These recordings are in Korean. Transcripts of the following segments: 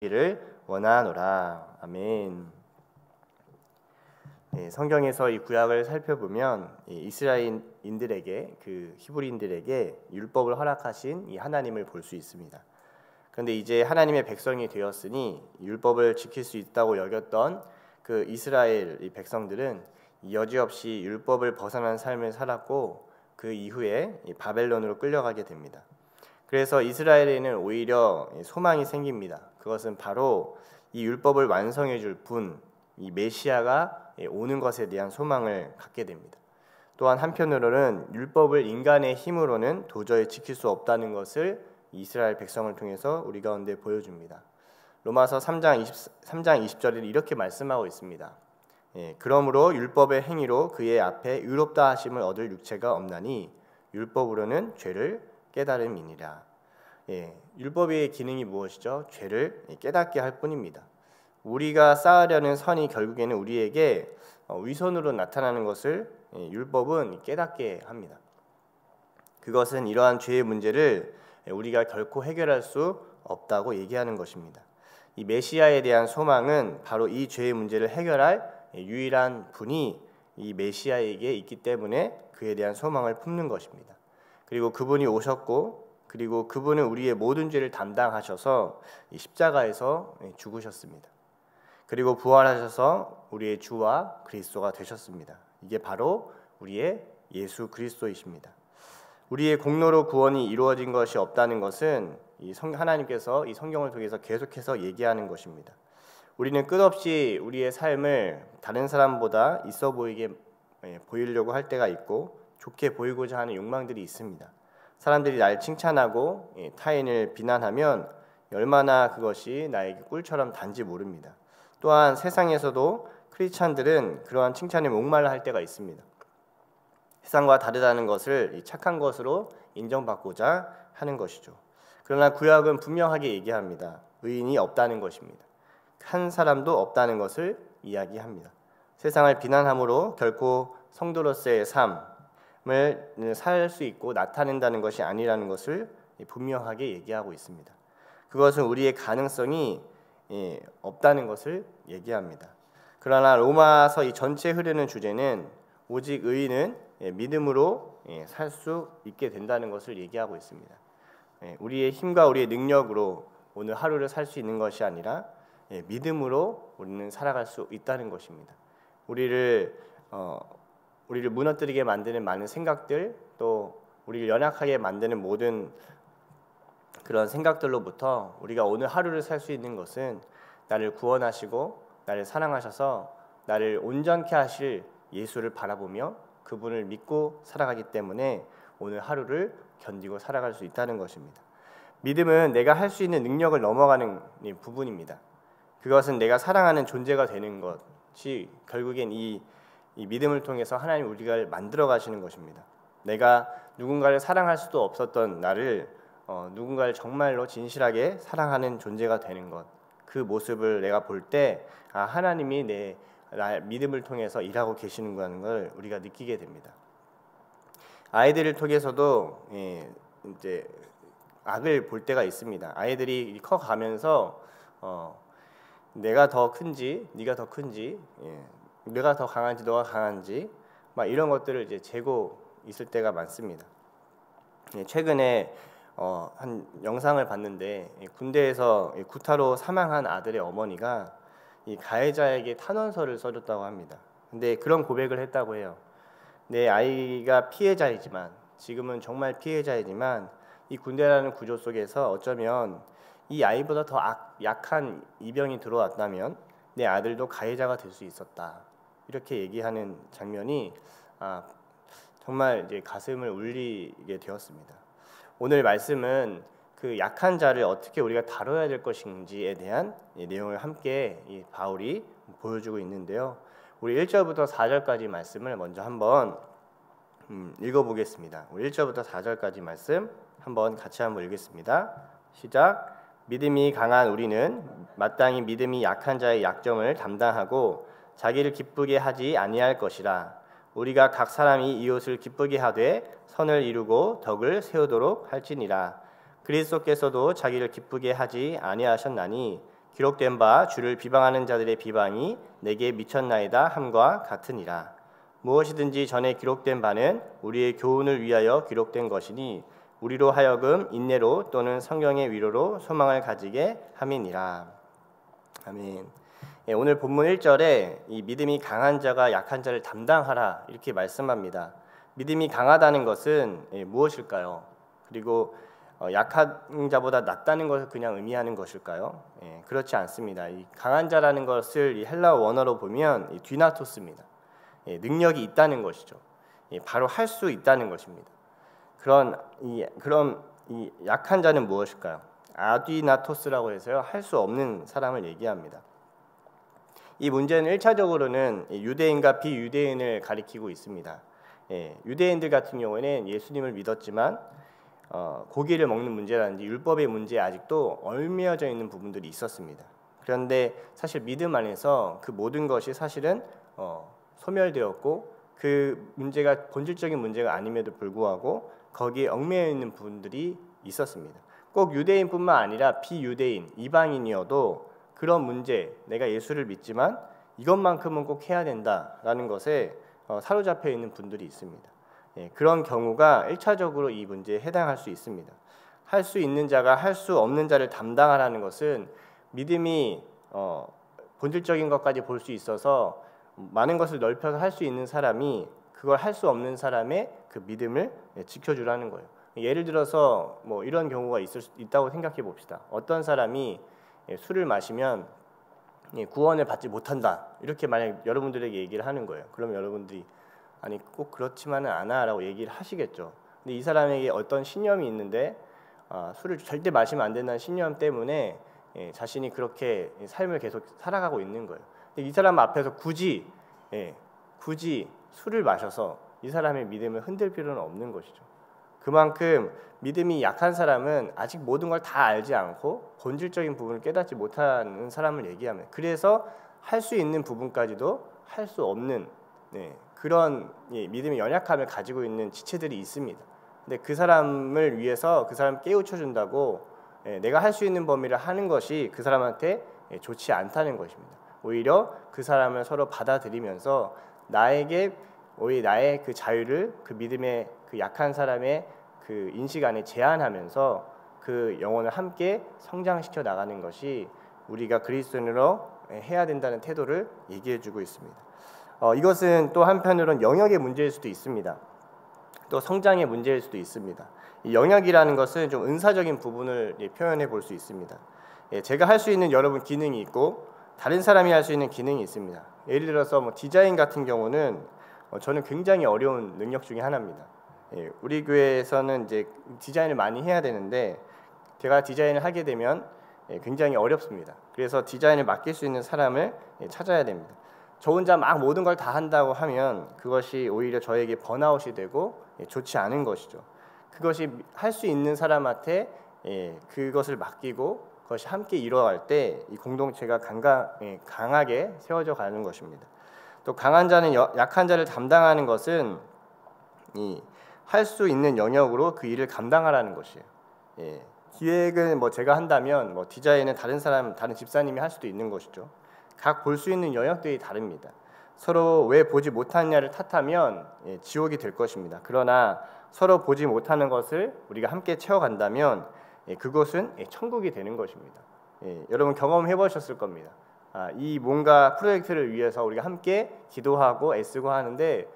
이를 원하노라. 아멘. 성경에서 이 구약을 살펴보면 이스라엘인들에게, 그 히브리인들에게 율법을 허락하신 이 하나님을 볼 수 있습니다. 그런데 이제 하나님의 백성이 되었으니 율법을 지킬 수 있다고 여겼던 그 이스라엘 이 백성들은 여지없이 율법을 벗어난 삶을 살았고 그 이후에 바벨론으로 끌려가게 됩니다. 그래서 이스라엘에는 오히려 소망이 생깁니다. 그것은 바로 이 율법을 완성해 줄 분, 이 메시아가 오는 것에 대한 소망을 갖게 됩니다. 또한 한편으로는 율법을 인간의 힘으로는 도저히 지킬 수 없다는 것을 이스라엘 백성을 통해서 우리 가운데 보여줍니다. 로마서 3장 20절에 이렇게 말씀하고 있습니다. 그러므로 율법의 행위로 그의 앞에 의롭다 하심을 얻을 육체가 없나니 율법으로는 죄를 깨달음이니라. 율법의 기능이 무엇이죠? 죄를 깨닫게 할 뿐입니다. 우리가 쌓으려는 선이 결국에는 우리에게 위선으로 나타나는 것을 율법은 깨닫게 합니다. 그것은 이러한 죄의 문제를 우리가 결코 해결할 수 없다고 얘기하는 것입니다. 이 메시아에 대한 소망은 바로 이 죄의 문제를 해결할 유일한 분이 이 메시아에게 있기 때문에 그에 대한 소망을 품는 것입니다. 그리고 그분이 오셨고, 그리고 그분은 우리의 모든 죄를 담당하셔서 이 십자가에서 죽으셨습니다. 그리고 부활하셔서 우리의 주와 그리스도가 되셨습니다. 이게 바로 우리의 예수 그리스도이십니다. 우리의 공로로 구원이 이루어진 것이 없다는 것은 하나님께서 이 성경을 통해서 계속해서 얘기하는 것입니다. 우리는 끝없이 우리의 삶을 다른 사람보다 있어 보이게 보이려고 할 때가 있고, 좋게 보이고자 하는 욕망들이 있습니다. 사람들이 날 칭찬하고 타인을 비난하면 얼마나 그것이 나에게 꿀처럼 단지 모릅니다. 또한 세상에서도 크리스찬들은 그러한 칭찬에 목말라 할 때가 있습니다. 세상과 다르다는 것을 착한 것으로 인정받고자 하는 것이죠. 그러나 구약은 분명하게 얘기합니다. 의인이 없다는 것입니다. 한 사람도 없다는 것을 이야기합니다. 세상을 비난함으로 결코 성도로서의 삶을 살 수 있고 나타낸다는 것이 아니라는 것을 분명하게 얘기하고 있습니다. 그것은 우리의 가능성이 없다는 것을 얘기합니다. 그러나 로마서 이 전체 흐르는 주제는 오직 의인은 믿음으로 살 수 있게 된다는 것을 얘기하고 있습니다. 우리의 힘과 우리의 능력으로 오늘 하루를 살 수 있는 것이 아니라 믿음으로 우리는 살아갈 수 있다는 것입니다. 우리를 무너뜨리게 만드는 많은 생각들, 또 우리를 연약하게 만드는 모든 그런 생각들로부터 우리가 오늘 하루를 살 수 있는 것은 나를 구원하시고 나를 사랑하셔서 나를 온전케 하실 예수를 바라보며 그분을 믿고 살아가기 때문에 오늘 하루를 견디고 살아갈 수 있다는 것입니다. 믿음은 내가 할 수 있는 능력을 넘어가는 부분입니다. 그것은 내가 사랑하는 존재가 되는 것이 결국엔 이 믿음을 통해서 하나님 우리가 만들어 가시는 것입니다. 내가 누군가를 사랑할 수도 없었던 나를 누군가를 정말로 진실하게 사랑하는 존재가 되는 것, 그 모습을 내가 볼 때 하나님이 나의 믿음을 통해서 일하고 계시는 걸 우리가 느끼게 됩니다. 아이들을 통해서도 이제 악을 볼 때가 있습니다. 아이들이 커가면서 내가 더 큰지, 네가 더 큰지, 내가 더 강한지, 너가 강한지, 막 이런 것들을 이제 재고 있을 때가 많습니다. 최근에 한 영상을 봤는데 군대에서 구타로 사망한 아들의 어머니가 이 가해자에게 탄원서를 써줬다고 합니다. 근데 그런 고백을 했다고 해요. 내 아이가 피해자이지만, 지금은 정말 피해자이지만 이 군대라는 구조 속에서 어쩌면 이 아이보다 더 약한 이병이 들어왔다면 내 아들도 가해자가 될 수 있었다. 이렇게 얘기하는 장면이 정말 이제 가슴을 울리게 되었습니다. 오늘 말씀은 그 약한 자를 어떻게 우리가 다뤄야 될 것인지에 대한 내용을 함께 이 바울이 보여주고 있는데요. 우리 1절부터 4절까지 말씀을 먼저 한번 읽어보겠습니다. 우리 1절부터 4절까지 말씀 한번 같이 한번 읽겠습니다. 시작. 믿음이 강한 우리는 마땅히 믿음이 약한 자의 약점을 담당하고 자기를 기쁘게 하지 아니할 것이라. 우리가 각 사람이 이웃을 기쁘게 하되 선을 이루고 덕을 세우도록 할지니라. 그리스도께서도 자기를 기쁘게 하지 아니하셨나니 기록된 바 주를 비방하는 자들의 비방이 내게 미쳤나이다 함과 같으니라. 무엇이든지 전에 기록된 바는 우리의 교훈을 위하여 기록된 것이니 우리로 하여금 인내로 또는 성경의 위로로 소망을 가지게 함이니라. 아멘. 오늘 본문 1절에 이 믿음이 강한 자가 약한 자를 담당하라 이렇게 말씀합니다. 믿음이 강하다는 것은 무엇일까요? 그리고 약한 자보다 낫다는 것을 그냥 의미하는 것일까요? 그렇지 않습니다. 이 강한 자라는 것을 이 헬라어 원어로 보면 이 뒤나토스입니다. 능력이 있다는 것이죠. 바로 할 수 있다는 것입니다. 그럼 이 약한 자는 무엇일까요? 아디나토스라고 해서요, 할 수 없는 사람을 얘기합니다. 이 문제는 1차적으로는 유대인과 비유대인을 가리키고 있습니다. 유대인들 같은 경우에는 예수님을 믿었지만 고기를 먹는 문제라든지 율법의 문제에 아직도 얽매여져 있는 부분들이 있었습니다. 그런데 사실 믿음 안에서 그 모든 것이 사실은 소멸되었고 그 문제가 본질적인 문제가 아님에도 불구하고 거기에 얽매여 있는 부분들이 있었습니다. 꼭 유대인뿐만 아니라 비유대인, 이방인이어도 그런 문제, 내가 예수를 믿지만 이것만큼은 꼭 해야 된다라는 것에 사로잡혀 있는 분들이 있습니다. 그런 경우가 1차적으로 이 문제에 해당할 수 있습니다. 할 수 있는 자가 할 수 없는 자를 담당하라는 것은 믿음이 본질적인 것까지 볼 수 있어서 많은 것을 넓혀서 할 수 있는 사람이 그걸 할 수 없는 사람의 그 믿음을 지켜주라는 거예요. 예를 들어서 뭐 이런 경우가 있다고 생각해 봅시다. 어떤 사람이 술을 마시면 구원을 받지 못한다 이렇게 만약 여러분들에게 얘기를 하는 거예요. 그러면 여러분들이 아니 꼭 그렇지만은 않아라고 얘기를 하시겠죠. 근데 이 사람에게 어떤 신념이 있는데 술을 절대 마시면 안 된다는 신념 때문에 자신이 그렇게 삶을 계속 살아가고 있는 거예요. 근데 이 사람 앞에서 굳이 술을 마셔서 이 사람의 믿음을 흔들 필요는 없는 것이죠. 그만큼 믿음이 약한 사람은 아직 모든 걸 다 알지 않고 본질적인 부분을 깨닫지 못하는 사람을 얘기하면, 그래서 할 수 있는 부분까지도 할 수 없는 그런 믿음의 연약함을 가지고 있는 지체들이 있습니다. 근데 그 사람을 위해서 그 사람 깨우쳐 준다고 내가 할 수 있는 범위를 하는 것이 그 사람한테 좋지 않다는 것입니다. 오히려 그 사람을 서로 받아들이면서 오히려 나의 그 자유를 그 믿음의 그 약한 사람의 그 인식 안에 제한하면서 그 영혼을 함께 성장시켜 나가는 것이 우리가 그리스도인으로 해야 된다는 태도를 얘기해주고 있습니다. 이것은 또 한편으로는 영역의 문제일 수도 있습니다. 또 성장의 문제일 수도 있습니다. 이 영역이라는 것은 좀 은사적인 부분을 표현해 볼 수 있습니다. 제가 할 수 있는 여러분 기능이 있고 다른 사람이 할 수 있는 기능이 있습니다. 예를 들어서 뭐 디자인 같은 경우는 저는 굉장히 어려운 능력 중에 하나입니다. 우리 교회에서는 이제 디자인을 많이 해야 되는데 제가 디자인을 하게 되면 굉장히 어렵습니다. 그래서 디자인을 맡길 수 있는 사람을 찾아야 됩니다. 저 혼자 막 모든 걸 다 한다고 하면 그것이 오히려 저에게 번아웃이 되고 좋지 않은 것이죠. 그것이 할 수 있는 사람한테 그것을 맡기고 그것이 함께 이루어갈 때 이 공동체가 강하게 세워져 가는 것입니다. 또 강한 자는 약한 자를 담당하는 것은 할 수 있는 영역으로 그 일을 감당하라는 것이에요. 기획은 뭐 제가 한다면 뭐 디자인은 다른 집사님이 할 수도 있는 것이죠. 각 볼 수 있는 영역들이 다릅니다. 서로 왜 보지 못하느냐를 탓하면 지옥이 될 것입니다. 그러나 서로 보지 못하는 것을 우리가 함께 채워간다면 그것은 천국이 되는 것입니다. 여러분 경험해 보셨을 겁니다. 이 뭔가 프로젝트를 위해서 우리가 함께 기도하고 애쓰고 하는데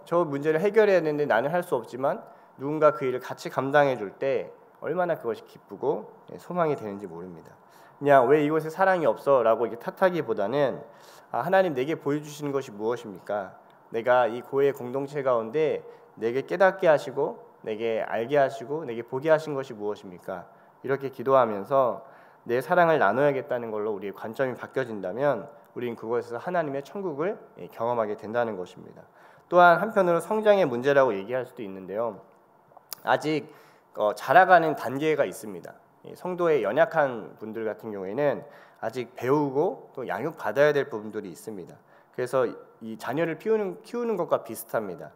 저 문제를 해결해야 되는데 나는 할 수 없지만 누군가 그 일을 같이 감당해 줄 때 얼마나 그것이 기쁘고 소망이 되는지 모릅니다. 그냥 왜 이곳에 사랑이 없어라고 이렇게 탓하기보다는 하나님 내게 보여주시는 것이 무엇입니까? 내가 이 교회 공동체 가운데 내게 깨닫게 하시고 내게 알게 하시고 내게 보게 하신 것이 무엇입니까? 이렇게 기도하면서 내 사랑을 나눠야겠다는 걸로 우리의 관점이 바뀌어진다면 우리는 그것에서 하나님의 천국을 경험하게 된다는 것입니다. 또한 한편으로 성장의 문제라고 얘기할 수도 있는데요. 아직 자라가는 단계가 있습니다. 성도의 연약한 분들 같은 경우에는 아직 배우고 또 양육받아야 될 부분들이 있습니다. 그래서 이 자녀를 키우는 것과 비슷합니다.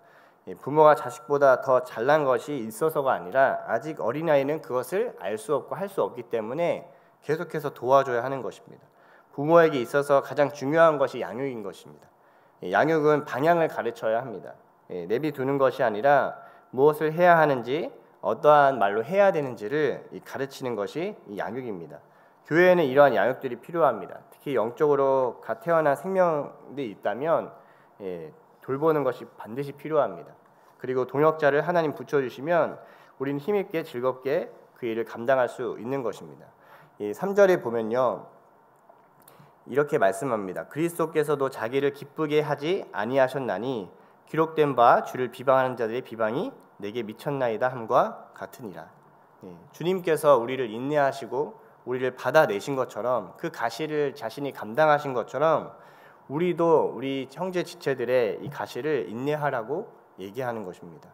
부모가 자식보다 더 잘난 것이 있어서가 아니라 아직 어린아이는 그것을 알 수 없고 할 수 없기 때문에 계속해서 도와줘야 하는 것입니다. 부모에게 있어서 가장 중요한 것이 양육인 것입니다. 양육은 방향을 가르쳐야 합니다. 내비두는 것이 아니라 무엇을 해야 하는지, 어떠한 말로 해야 되는지를 가르치는 것이 양육입니다. 교회에는 이러한 양육들이 필요합니다. 특히 영적으로 갓 태어난 생명들이 있다면 돌보는 것이 반드시 필요합니다. 그리고 동역자를 하나님 붙여주시면 우리는 힘있게 즐겁게 그 일을 감당할 수 있는 것입니다. 3절에 보면요, 이렇게 말씀합니다. 그리스도께서도 자기를 기쁘게 하지 아니하셨나니 기록된 바 주를 비방하는 자들의 비방이 내게 미쳤나이다 함과 같으니라. 주님께서 우리를 인내하시고 우리를 받아내신 것처럼, 그 가시를 자신이 감당하신 것처럼 우리도 우리 형제 지체들의 이 가시를 인내하라고 얘기하는 것입니다.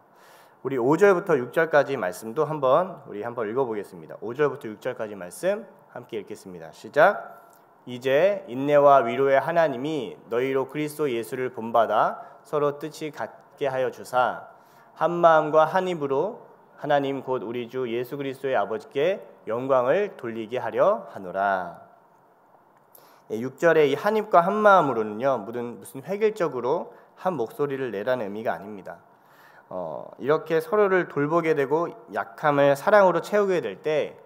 우리 5절부터 6절까지 말씀도 한번 읽어보겠습니다. 5절부터 6절까지 말씀 함께 읽겠습니다. 시작. 이제 인내와 위로의 하나님이 너희로 그리스도 예수를 본받아 서로 뜻이 같게 하여 주사 한 마음과 한 입으로 하나님 곧 우리 주 예수 그리스도의 아버지께 영광을 돌리게 하려 하노라. 6절에 이 한 입과 한 마음으로는요, 무슨 획일적으로 한 목소리를 내라는 의미가 아닙니다. 이렇게 서로를 돌보게 되고 약함을 사랑으로 채우게 될 때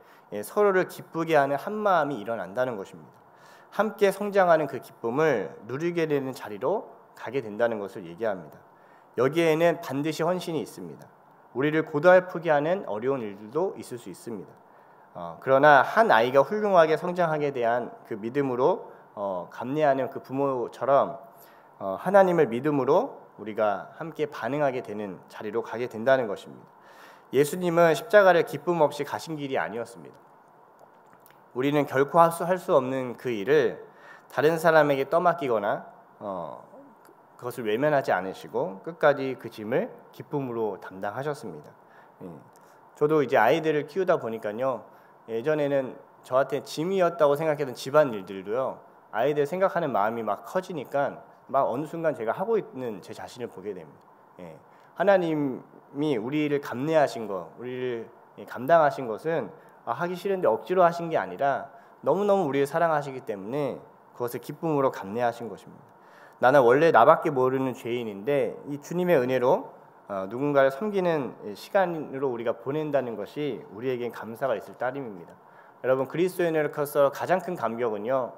서로를 기쁘게 하는 한 마음이 일어난다는 것입니다. 함께 성장하는 그 기쁨을 누리게 되는 자리로 가게 된다는 것을 얘기합니다. 여기에는 반드시 헌신이 있습니다. 우리를 고달프게 하는 어려운 일들도 있을 수 있습니다. 그러나 한 아이가 훌륭하게 성장하게 대한 그 믿음으로 감내하는 그 부모처럼 하나님을 믿음으로 우리가 함께 반응하게 되는 자리로 가게 된다는 것입니다. 예수님은 십자가를 기쁨 없이 가신 길이 아니었습니다. 우리는 결코 할 수 없는 그 일을 다른 사람에게 떠맡기거나 그것을 외면하지 않으시고 끝까지 그 짐을 기쁨으로 담당하셨습니다. 저도 이제 아이들을 키우다 보니까요, 예전에는 저한테 짐이었다고 생각했던 집안 일들도요, 아이들 생각하는 마음이 막 커지니까 막 어느 순간 제가 하고 있는 제 자신을 보게 됩니다. 하나님이 우리를 감내하신 것, 우리를 감당하신 것은 하기 싫은데 억지로 하신 게 아니라 너무너무 우리를 사랑하시기 때문에 그것을 기쁨으로 감내하신 것입니다. 나는 원래 나밖에 모르는 죄인인데 이 주님의 은혜로 누군가를 섬기는 시간으로 우리가 보낸다는 것이 우리에겐 감사가 있을 따름입니다. 여러분, 그리스도의 은혜로서 가장 큰 감격은요,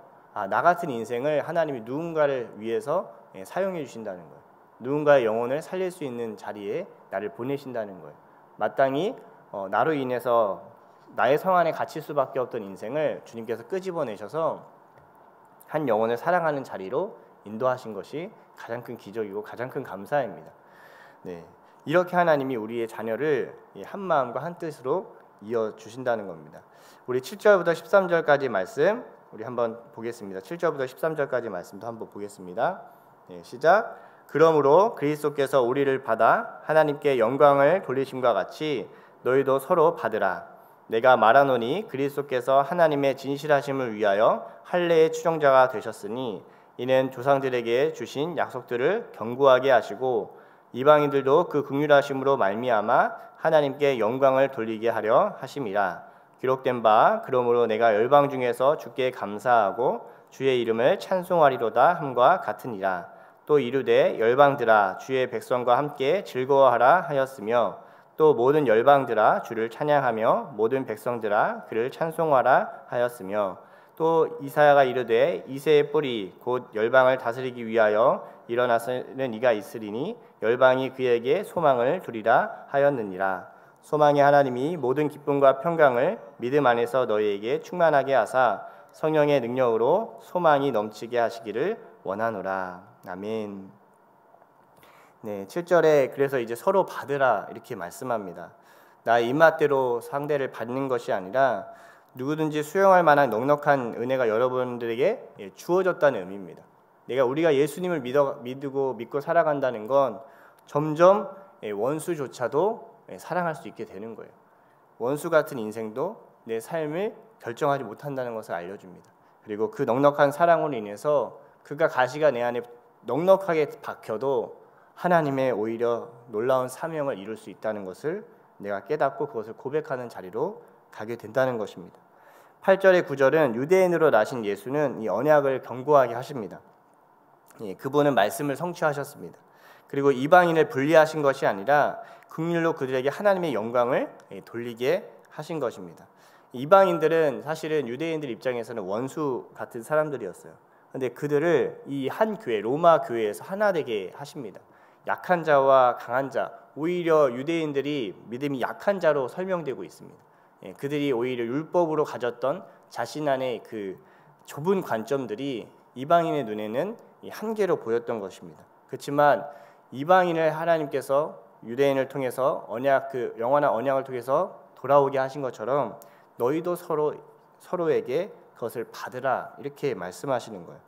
나 같은 인생을 하나님이 누군가를 위해서 사용해 주신다는 거예요. 누군가의 영혼을 살릴 수 있는 자리에 나를 보내신다는 거예요. 마땅히 나로 인해서 나의 성 안에 갇힐 수밖에 없던 인생을 주님께서 끄집어내셔서 한 영혼을 사랑하는 자리로 인도하신 것이 가장 큰 기적이고 가장 큰 감사입니다. 이렇게 하나님이 우리의 자녀를 한 마음과 한 뜻으로 이어주신다는 겁니다. 우리 7절부터 13절까지 말씀 우리 한번 보겠습니다. 7절부터 13절까지 말씀도 한번 보겠습니다. 시작. 그러므로 그리스도께서 우리를 받아 하나님께 영광을 돌리심과 같이 너희도 서로 받으라. 내가 말하노니 그리스도께서 하나님의 진실하심을 위하여 할례의 추종자가 되셨으니 이는 조상들에게 주신 약속들을 견고하게 하시고 이방인들도 그 긍휼하심으로 말미암아 하나님께 영광을 돌리게 하려 하심이라. 기록된 바 그러므로 내가 열방 중에서 주께 감사하고 주의 이름을 찬송하리로다 함과 같으니라. 또 이르되 열방들아 주의 백성과 함께 즐거워하라 하였으며 또 모든 열방들아 주를 찬양하며 모든 백성들아 그를 찬송하라 하였으며 또 이사야가 이르되 이새의 뿌리 곧 열방을 다스리기 위하여 일어나서는 이가 있으리니 열방이 그에게 소망을 두리라 하였느니라. 소망의 하나님이 모든 기쁨과 평강을 믿음 안에서 너희에게 충만하게 하사 성령의 능력으로 소망이 넘치게 하시기를 원하노라. 아멘. 7절에 그래서 이제 서로 받으라 이렇게 말씀합니다. 나 입맛대로 상대를 받는 것이 아니라 누구든지 수용할 만한 넉넉한 은혜가 여러분들에게 주어졌다는 의미입니다. 우리가 예수님을 믿고 살아간다는 건 점점 원수조차도 사랑할 수 있게 되는 거예요. 원수 같은 인생도 내 삶을 결정하지 못한다는 것을 알려줍니다. 그리고 그 넉넉한 사랑으로 인해서 그가 가시가 내 안에 넉넉하게 박혀도 하나님의 오히려 놀라운 사명을 이룰 수 있다는 것을 내가 깨닫고 그것을 고백하는 자리로 가게 된다는 것입니다. 8절의 9절은 유대인으로 나신 예수는 이 언약을 견고하게 하십니다. 그분은 말씀을 성취하셨습니다. 그리고 이방인을 분리하신 것이 아니라 긍휼로 그들에게 하나님의 영광을 돌리게 하신 것입니다. 이방인들은 사실은 유대인들 입장에서는 원수 같은 사람들이었어요. 그런데 그들을 이 한 교회, 로마 교회에서 하나 되게 하십니다. 약한 자와 강한 자, 오히려 유대인들이 믿음이 약한 자로 설명되고 있습니다. 그들이 오히려 율법으로 가졌던 자신 안의 그 좁은 관점들이 이방인의 눈에는 한계로 보였던 것입니다. 그렇지만 이방인을 하나님께서 유대인을 통해서 그 영원한 언약을 통해서 돌아오게 하신 것처럼 너희도 서로에게 그것을 받으라, 이렇게 말씀하시는 거예요.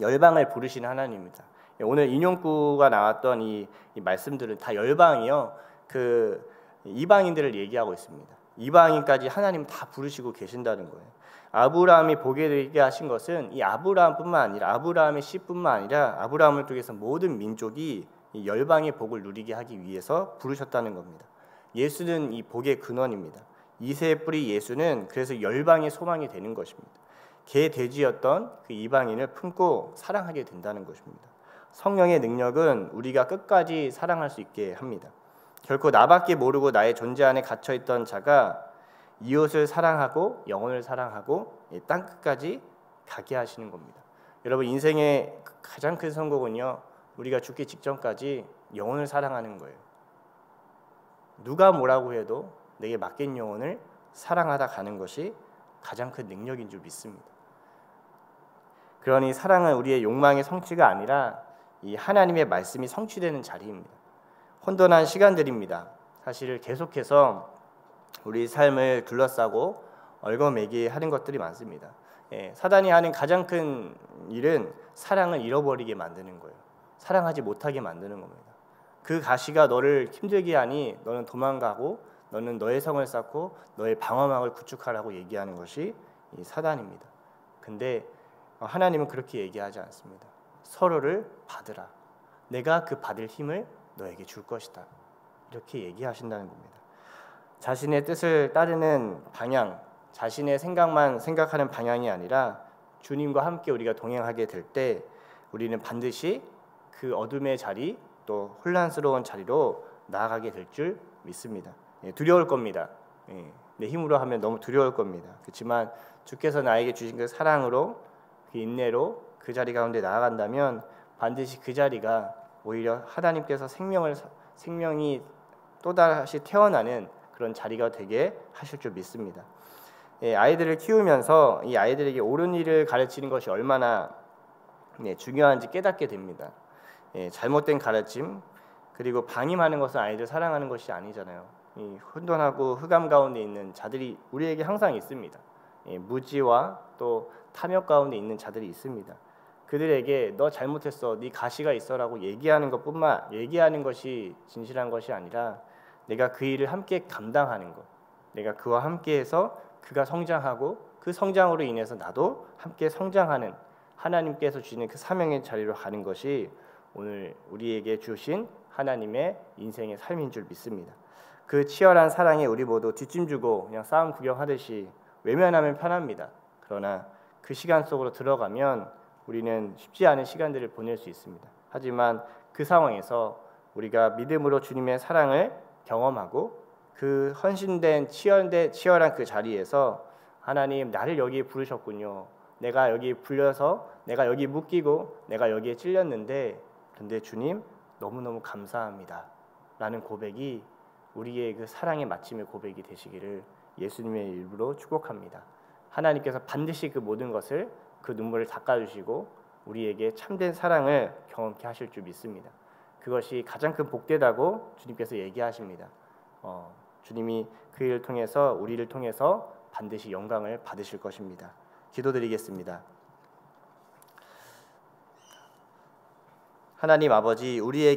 열방을 부르시는 하나님입니다. 오늘 인용구가 나왔던 이 말씀들은 다 열방이요, 그 이방인들을 얘기하고 있습니다. 이방인까지 하나님 다 부르시고 계신다는 거예요. 아브라함이 보게 되게 하신 것은 이 아브라함뿐만 아니라 아브라함의 씨뿐만 아니라 아브라함을 통해서 모든 민족이 이 열방의 복을 누리게 하기 위해서 부르셨다는 겁니다. 예수는 이 복의 근원입니다. 이새의 뿌리 예수는 그래서 열방의 소망이 되는 것입니다. 개 돼지였던 그 이방인을 품고 사랑하게 된다는 것입니다. 성령의 능력은 우리가 끝까지 사랑할 수 있게 합니다. 결코 나밖에 모르고 나의 존재 안에 갇혀있던 자가 이웃을 사랑하고 영혼을 사랑하고 땅 끝까지 가게 하시는 겁니다. 여러분, 인생의 가장 큰 성공은요, 우리가 죽기 직전까지 영혼을 사랑하는 거예요. 누가 뭐라고 해도 내게 맡긴 영혼을 사랑하다 가는 것이 가장 큰 능력인 줄 믿습니다. 그러니 사랑은 우리의 욕망의 성취가 아니라 이 하나님의 말씀이 성취되는 자리입니다. 혼돈한 시간들입니다. 사실 계속해서 우리 삶을 둘러싸고 얽어매게 하는 것들이 많습니다. 사단이 하는 가장 큰 일은 사랑을 잃어버리게 만드는 거예요. 사랑하지 못하게 만드는 겁니다. 그 가시가 너를 힘들게 하니 너는 도망가고 너는 너의 성을 쌓고 너의 방어막을 구축하라고 얘기하는 것이 이 사단입니다. 근데 하나님은 그렇게 얘기하지 않습니다. 서로를 받으라. 내가 그 받을 힘을 너에게 줄 것이다. 이렇게 얘기하신다는 겁니다. 자신의 뜻을 따르는 방향, 자신의 생각만 생각하는 방향이 아니라 주님과 함께 우리가 동행하게 될 때 우리는 반드시 그 어둠의 자리, 또 혼란스러운 자리로 나아가게 될 줄 믿습니다. 두려울 겁니다. 내 힘으로 하면 너무 두려울 겁니다. 그렇지만 주께서 나에게 주신 그 사랑으로, 그 인내로 그 자리 가운데 나아간다면 반드시 그 자리가 오히려 하나님께서 생명이 또다시 태어나는 그런 자리가 되게 하실 줄 믿습니다. 아이들을 키우면서 이 아이들에게 옳은 일을 가르치는 것이 얼마나 중요한지 깨닫게 됩니다. 잘못된 가르침, 그리고 방임하는 것은 아이들 사랑하는 것이 아니잖아요. 이 혼돈하고 흑암 가운데 있는 자들이 우리에게 항상 있습니다. 무지와 또 탐욕 가운데 있는 자들이 있습니다. 그들에게 너 잘못했어, 네 가시가 있어라고 얘기하는 것이 진실한 것이 아니라 내가 그 일을 함께 감당하는 것, 내가 그와 함께해서 그가 성장하고 그 성장으로 인해서 나도 함께 성장하는 하나님께서 주시는 그 사명의 자리로 가는 것이 오늘 우리에게 주신 하나님의 인생의 삶인 줄 믿습니다. 그 치열한 사랑에 우리 모두 뒷짐주고 그냥 싸움 구경하듯이 외면하면 편합니다. 그러나 그 시간 속으로 들어가면 우리는 쉽지 않은 시간들을 보낼 수 있습니다. 하지만 그 상황에서 우리가 믿음으로 주님의 사랑을 경험하고 그 헌신된 치열한 그 자리에서 하나님, 나를 여기에 부르셨군요. 내가 여기 불려서 내가 여기 묶이고 내가 여기에 찔렸는데 그런데 주님 너무너무 감사합니다 라는 고백이 우리의 그 사랑의 마침의 고백이 되시기를 예수님의 이름으로 축복합니다. 하나님께서 반드시 그 모든 것을, 그 눈물을 닦아주시고 우리에게 참된 사랑을 경험케 하실 줄 믿습니다. 그것이 가장 큰 복되다고 주님께서 얘기하십니다. 주님이 그 일을 통해서, 우리를 통해서 반드시 영광을 받으실 것입니다. 기도드리겠습니다. 하나님 아버지, 우리에게